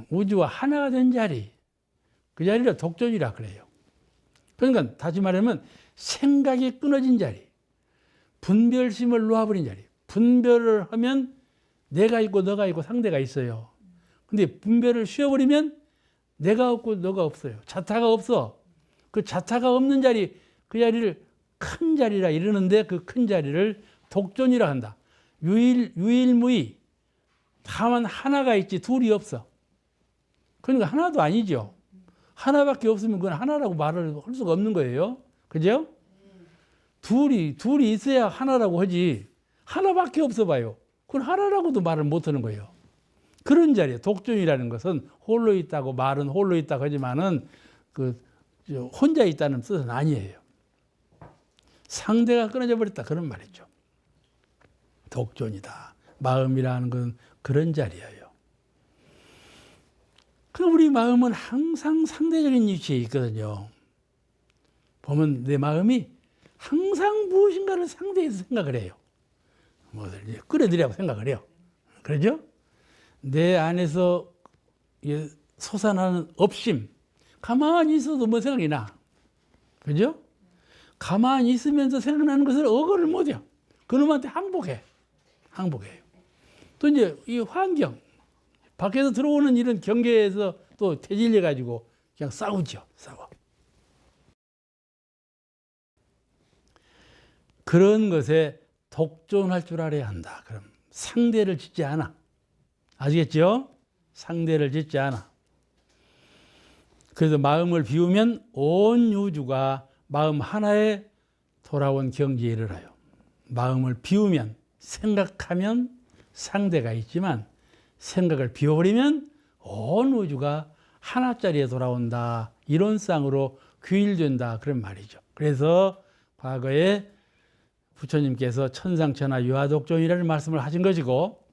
우주와 하나가 된 자리, 그 자리를 독존이라 그래요. 그러니까 다시 말하면 생각이 끊어진 자리, 분별심을 놓아버린 자리. 분별을 하면 내가 있고 너가 있고 상대가 있어요. 근데 분별을 쉬어버리면 내가 없고 너가 없어요. 자타가 없어. 그 자타가 없는 자리, 그 자리를 큰 자리라 이러는데 그 큰 자리를 독존이라 한다. 유일무이. 다만 하나가 있지 둘이 없어. 그러니까 하나도 아니죠. 하나밖에 없으면 그건 하나라고 말을 할 수가 없는 거예요. 그죠? 둘이 있어야 하나라고 하지. 하나밖에 없어 봐요. 그건 하나라고도 말을 못 하는 거예요. 그런 자리에 독존이라는 것은 홀로 있다고 말은 홀로 있다고 하지만은 혼자 있다는 뜻은 아니에요. 상대가 끊어져 버렸다 그런 말이죠. 독존이다. 마음이라는 건 그런 자리예요. 그럼 우리 마음은 항상 상대적인 위치에 있거든요. 보면 내 마음이 항상 무엇인가를 상대해서 생각을 해요. 뭐를 끌어들이라고 생각을 해요. 그러죠? 내 안에서 솟아나는 업심, 가만히 있어도 뭐 생각이 나. 그죠? 가만히 있으면서 생각나는 것을 억어를 못해요. 그놈한테 항복해요. 또 이제 이 환경, 밖에서 들어오는 이런 경계에서 또 태질려가지고 그냥 싸우죠. 싸워. 그런 것에 독존할 줄 알아야 한다. 그럼 상대를 짓지 않아. 아시겠죠? 상대를 짓지 않아. 그래서 마음을 비우면 온 우주가 마음 하나에 돌아온 경지에 이르러요. 마음을 비우면, 생각하면 상대가 있지만 생각을 비워버리면 온 우주가 하나짜리에 돌아온다. 이론상으로 규율된다. 그런 말이죠. 그래서 과거에 부처님께서 천상천하 유화독존이라는 말씀을 하신 것이고,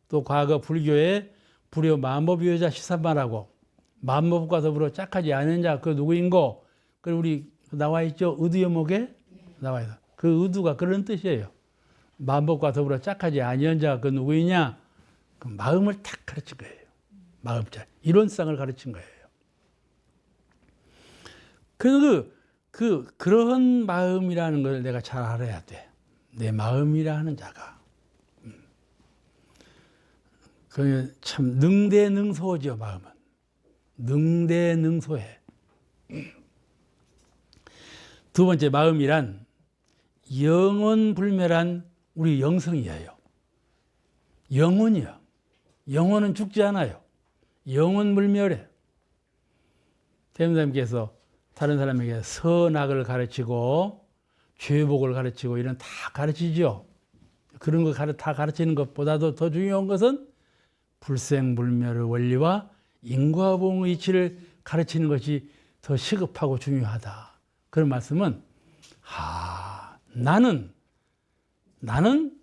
또 과거 불교에 불효 만법유효자 시사말하고 만법과 더불어 짝하지 않은 자 그 누구인고, 그 우리 나와 있죠. 의두여목에 나와 있어. 그 의두가 그런 뜻이에요. 만법과 더불어 짝하지 아니한 자가 그 누구이냐? 그 마음을 탁 가르친 거예요. 마음자 이론상을 가르친 거예요. 그래서 그런 마음이라는 걸 내가 잘 알아야 돼. 내 마음이라 하는 자가. 그 참 능대능소죠. 마음은 능대능소해. 두 번째, 마음이란 영원불멸한 우리 영성이에요. 영혼이요. 영혼은 죽지 않아요. 영원불멸해. 대문사님께서 다른 사람에게 선악을 가르치고 죄복을 가르치고 이런 다 가르치죠. 그런 거 다 가르치는 것보다도 더 중요한 것은 불생불멸의 원리와 인과보응의 이치를 가르치는 것이 더 시급하고 중요하다. 그런 말씀은 나는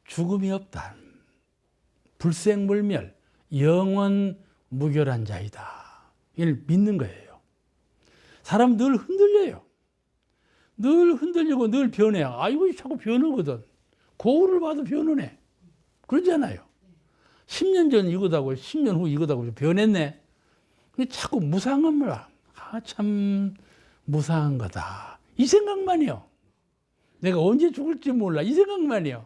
죽음이 없다. 불생불멸, 영원무결한 자이다. 이걸 믿는 거예요. 사람 늘 흔들려요. 늘 흔들리고 늘 변해요. 이거 자꾸 변하거든. 거울을 봐도 변하네. 그러잖아요. 10년 전 이거다고 10년 후 이거다고 변했네. 근데 자꾸 무상한 거야. 참 무상한 거다. 이 생각만이요. 내가 언제 죽을지 몰라. 이 생각만이요.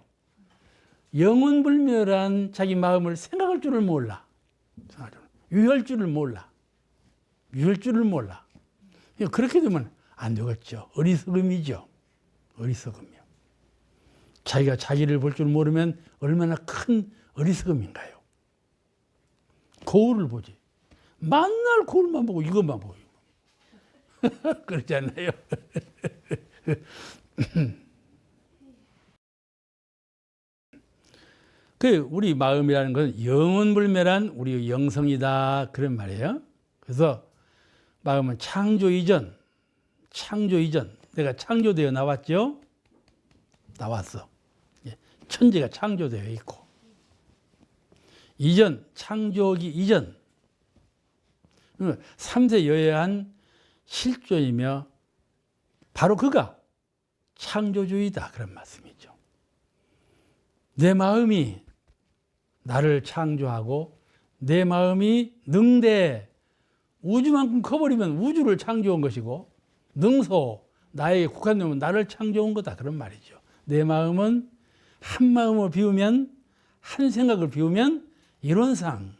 영원불멸한 자기 마음을 생각할 줄을 몰라. 유할 줄을 몰라. 유할 줄을 몰라. 그렇게 되면 안 되겠죠. 어리석음이죠. 어리석음이요. 자기가 자기를 볼 줄 모르면 얼마나 큰 어리석음인가요? 거울을 보지. 만날 거울만 보고 이것만 보고. 그렇지 않나요? 우리 마음이라는 건 영원불멸한 우리 영성이다. 그런 말이에요. 그래서 마음은 창조 이전, 내가 창조되어 나왔죠? 나왔어. 천지가 창조되어 있고. 이전, 창조기 이전. 3세 여야한 실존이며 바로 그가 창조주의다. 그런 말씀이죠. 내 마음이 나를 창조하고 내 마음이 능대 우주만큼 커버리면 우주를 창조한 것이고 능소 나에게 국한되면 나를 창조한 거다. 그런 말이죠. 내 마음은 한 마음을 비우면 한 생각을 비우면 이론상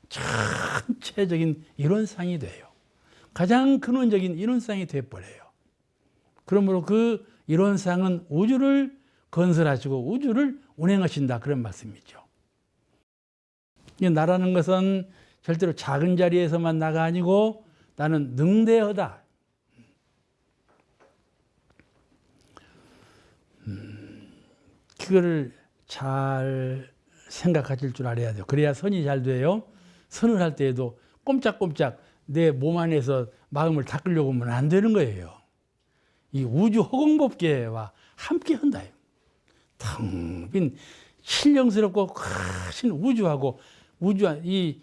전체적인 이론상이 돼요. 가장 근원적인 이론상이 돼버려요. 그러므로 그 이론상은 우주를 건설하시고 우주를 운행하신다. 그런 말씀이죠. 나라는 것은 절대로 작은 자리에서만 나가 아니고 나는 능대하다. 그거를 잘 생각하실 줄 알아야 돼요. 그래야 선이 잘 돼요. 선을 할 때에도 꼼짝꼼짝 내 몸 안에서 마음을 닦으려고 하면 안 되는 거예요. 이 우주 허공법계와 함께 한다요. 텅 빈 신령스럽고 크신 우주하고 이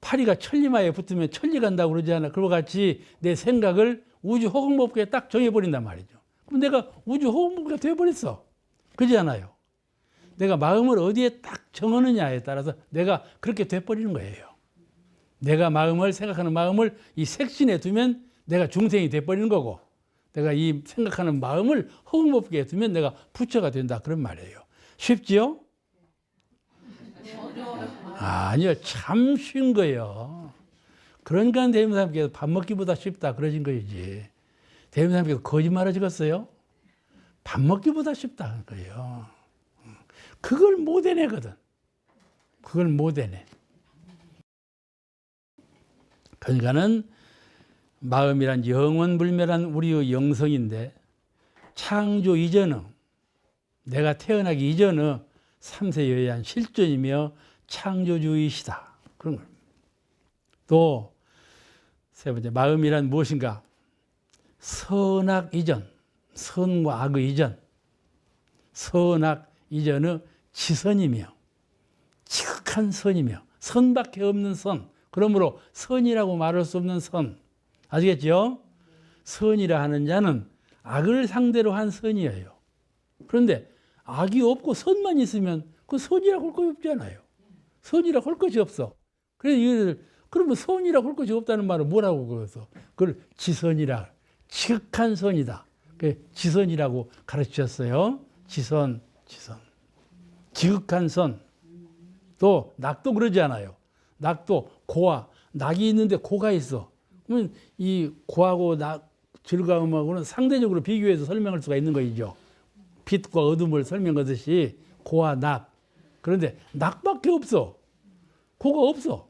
파리가 천리마에 붙으면 천리 간다고 그러지 않아? 그와 같이 내 생각을 우주 허공법계에 딱 정해버린단 말이죠. 그럼 내가 우주 허공법계가 되어버렸어. 그러지 않아요? 내가 마음을 어디에 딱 정하느냐에 따라서 내가 그렇게 돼버리는 거예요. 내가 마음을 생각하는 마음을 이 색신에 두면 내가 중생이 돼버리는 거고 내가 이 생각하는 마음을 허공법계에 두면 내가 부처가 된다. 그런 말이에요. 쉽지요? 아니요. 참 쉬운 거예요. 그러니까 대문사님께서 밥 먹기보다 쉽다 그러신 거이지. 대문사님께서 거짓말 하시겠어요? 밥 먹기보다 쉽다는 거예요. 그걸 못 해내거든. 그걸 못 해내. 그러니까는 마음이란 영원불멸한 우리의 영성인데 창조 이전의 내가 태어나기 이전의 삼세여의한 실존이며 창조주의시다. 그런 겁니다. 또 세 번째, 마음이란 무엇인가? 선악 이전, 선과 악의 이전, 선악 이전의 지선이며 지극한 선이며 선밖에 없는 선. 그러므로 선이라고 말할 수 없는 선. 아시겠죠? 선이라 하는 자는 악을 상대로 한 선이에요. 그런데 악이 없고 선만 있으면 그 선이라고 할 것이 없잖아요. 선이라고 할 것이 없어. 그러면 선이라고 할 것이 없다는 말은 뭐라고 그래서 그걸 지선이라, 지극한 선이다. 지선이라고 가르치셨어요. 지선. 지극한 선. 또 낙도 그러지 않아요. 낙도 고와 낙이 있는데 고가 있어. 그러면 이 고하고 낙 즐거움하고는 상대적으로 비교해서 설명할 수가 있는 거이죠. 빛과 어둠을 설명하듯이 고와 낙. 그런데 낙밖에 없어. 고가 없어.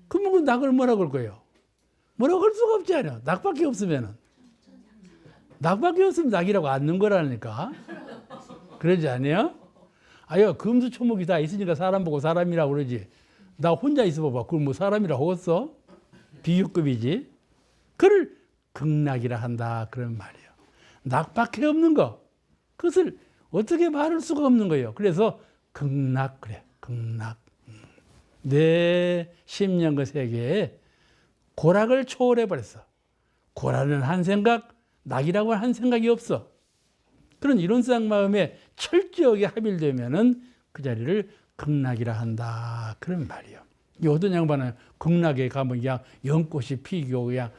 그러면 그 낙을 뭐라고 할 거예요? 뭐라고 할 수가 없지 않아요. 낙밖에 없으면은. 낙밖에 없으면 낙이라고 앉는 거라니까. 그러지 않아요? 아유, 금수초목이 다 있으니까 사람 보고 사람이라고 그러지. 나 혼자 있어 봐봐. 그걸 뭐 사람이라고 하겠어? 비교급이지. 그를 극락이라 한다. 그런 말이에요. 낙밖에 없는 거. 그것을 어떻게 말할 수가 없는 거예요. 그래서 극락 그래. 극락. 내 심령의 세계에 고락을 초월해버렸어. 고라는 한 생각, 낙이라고 한 생각이 없어. 그런 이론상 마음에 철저하게 합일되면은 그 자리를 극락이라 한다. 그런 말이에요. 이 어떤 양반은 극락에 가면 그냥 연꽃이 피고 그냥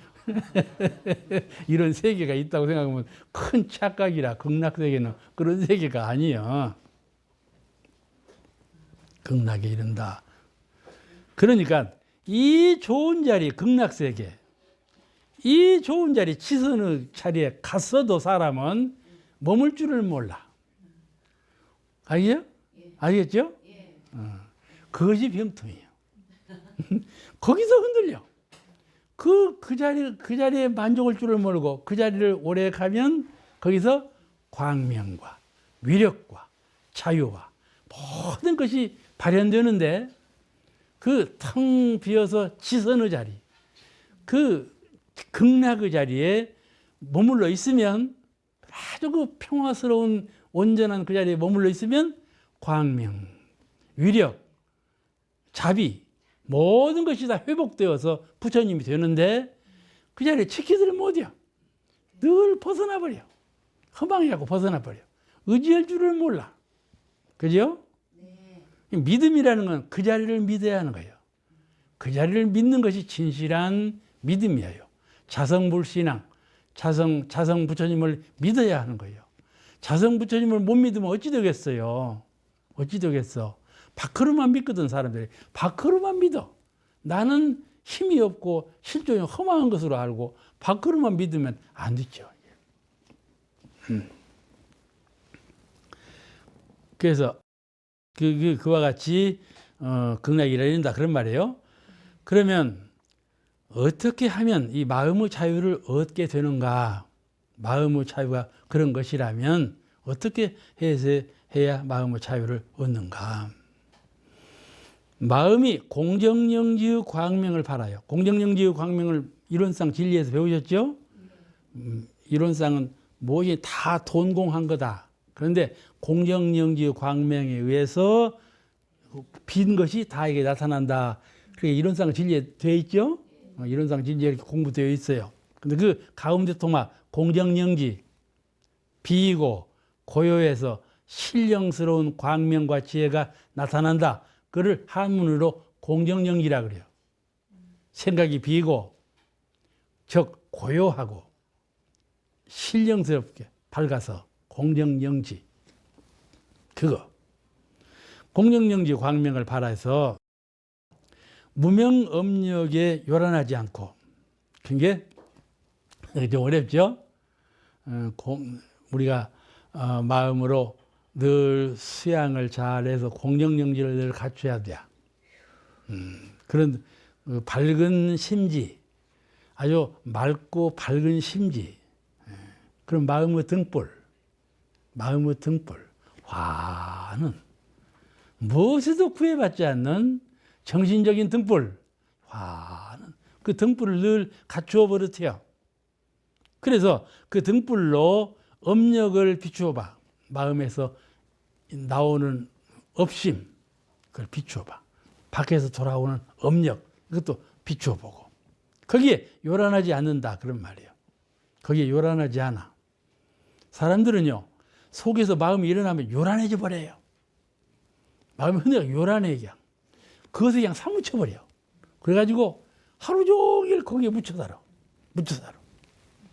이런 세계가 있다고 생각하면 큰 착각이라. 극락 세계는 그런 세계가 아니에요. 극락에 이른다. 그러니까 이 좋은 자리, 극락 세계, 이 좋은 자리, 지선의 자리에 갔어도 사람은 머물 줄을 몰라. 알겠죠? 그것이 병통이에요. 거기서 흔들려. 그 자리에 만족할 줄을 모르고 그 자리를 오래 가면 거기서 광명과 위력과 자유와 모든 것이 발현되는데 그 텅 비어서 지선의 자리, 그 극락의 자리에 머물러 있으면 아주 그 평화스러운 온전한 그 자리에 머물러 있으면 광명, 위력, 자비 모든 것이 다 회복되어서 부처님이 되는데 그 자리에 지키지를 못해요. 늘 벗어나버려. 허망이라고 벗어나버려. 의지할 줄을 몰라. 그죠? 네. 믿음이라는 건 그 자리를 믿어야 하는 거예요. 그 자리를 믿는 것이 진실한 믿음이에요. 자성불신앙, 자성 부처님을 믿어야 하는 거예요. 자성 부처님을 못 믿으면 어찌 되겠어요? 어찌 되겠어? 밖으로만 믿거든, 사람들이. 밖으로만 믿어. 나는 힘이 없고 실존이 허망한 것으로 알고 밖으로만 믿으면 안 되죠. 그래서 그와 같이 극락이라 이른다 그런 말이에요. 그러면 어떻게 하면 이 마음의 자유를 얻게 되는가? 마음의 자유가 그런 것이라면 어떻게 해야 마음의 자유를 얻는가? 마음이 공정영지의 광명을 발하여. 공정영지의 광명을 이론상 진리에서 배우셨죠? 이론상은 뭐지 다 돈공한 거다. 그런데 공정영지의 광명에 의해서 빈 것이 다에게 나타난다. 그게 이론상 진리에 되어 있죠? 이론상 진리에 이렇게 공부되어 있어요. 근데 그 가운데 토막 공정영지, 비이고 고요해서 신령스러운 광명과 지혜가 나타난다. 그를 한문으로 공정영지라 그래요. 생각이 비고 즉 고요하고 신령스럽게 밝아서 공정영지. 그거 공정영지 광명을 발하여서 무명업력에 요란하지 않고. 그게 좀 어렵죠? 우리가 마음으로 늘 수양을 잘해서 공경영지를 늘 갖춰야 돼. 그런 밝은 심지, 아주 맑고 밝은 심지, 그런 마음의 등불, 화는 무엇에도 구애받지 않는 정신적인 등불, 화는 그 등불을 늘 갖추어 버릇해요. 그래서 그 등불로 업력을 비추어 봐. 마음에서 나오는 업심, 그걸 비추어 봐. 밖에서 돌아오는 업력, 이것도 비추어 보고. 거기에 요란하지 않는다, 그런 말이에요. 거기에 요란하지 않아. 사람들은요, 속에서 마음이 일어나면 요란해져 버려요. 마음이 흔해가 요란해, 그냥. 그것을 그냥 사무쳐버려. 그래가지고 하루 종일 거기에 묻혀 살아.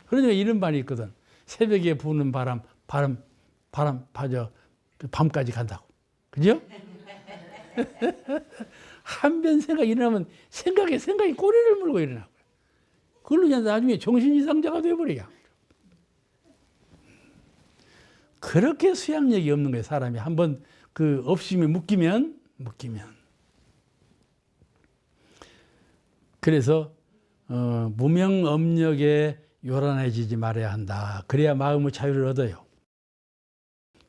그러니까 이런 말이 있거든. 새벽에 부는 바람, 밤까지 간다고. 그죠? 한변 생각이 일어나면 생각이 꼬리를 물고 일어나고. 그걸로 그냥 나중에 정신이상자가 돼버려. 그렇게 수양력이 없는 거예요, 사람이. 한번 그 업심에 묶이면. 그래서 무명업력에 요란해지지 말아야 한다. 그래야 마음의 자유를 얻어요.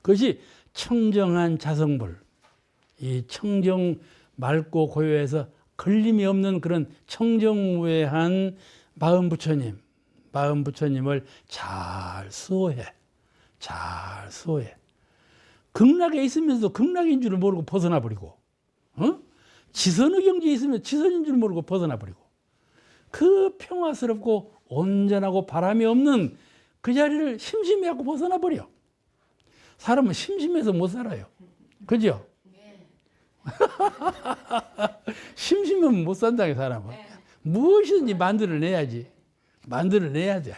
그것이 청정한 자성불, 이 청정 맑고 고요해서 걸림이 없는 그런 청정무해한 마음 부처님을 잘 수호해. 극락에 있으면서도 극락인 줄을 모르고 벗어나 버리고, 지선의 경지에 있으면 지선인 줄 모르고 벗어나 버리고, 그 평화스럽고 온전하고 바람이 없는 그 자리를 심심해하고 벗어나 버려. 사람은 심심해서 못 살아요. 그죠? 심심하면 못 산다, 사람은. 무엇이든지 만들어내야지. 만들어내야 돼.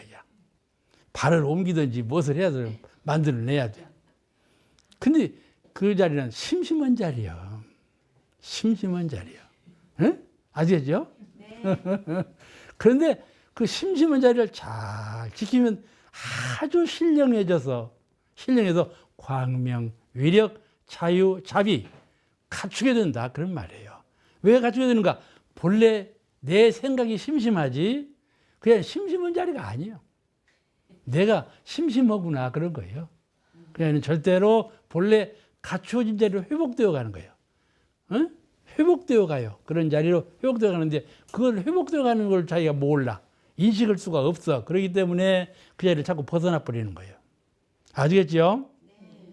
발을 옮기든지 무엇을 해야지 만들어내야 돼. 근데 그 자리는 심심한 자리야. 응? 아시겠죠? 네. 그런데 그 심심한 자리를 잘 지키면 아주 신령해서 광명, 위력, 자유, 자비 갖추게 된다, 그런 말이에요. 왜 갖추게 되는가? 본래 내 생각이 심심하지 그냥 심심한 자리가 아니에요. 내가 심심하구나, 그런 거예요. 그냥 절대로 본래 갖추어진 자리로 회복되어 가는 거예요. 응? 회복되어 가요. 그런 자리로 회복되어 가는데 그걸 회복되어 가는 걸 자기가 몰라. 인식할 수가 없어. 그렇기 때문에 그 자리를 자꾸 벗어나 버리는 거예요. 아시겠죠? 네.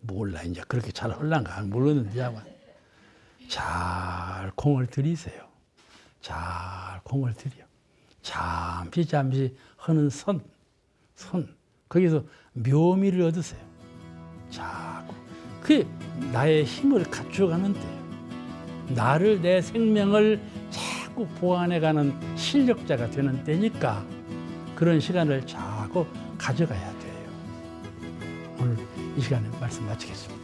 몰라. 이제 그렇게 잘 흘란가 모르는데 아마 잘 공을 들이세요. 잘 공을 들여. 잠시 하는 선. 거기서 묘미를 얻으세요. 자꾸. 그게 나의 힘을 갖춰가는 데요. 나를, 내 생명을 자꾸 보완해가는 실력자가 되는 때니까 그런 시간을 자꾸 가져가야 돼요. 오늘 이 시간에 말씀 마치겠습니다.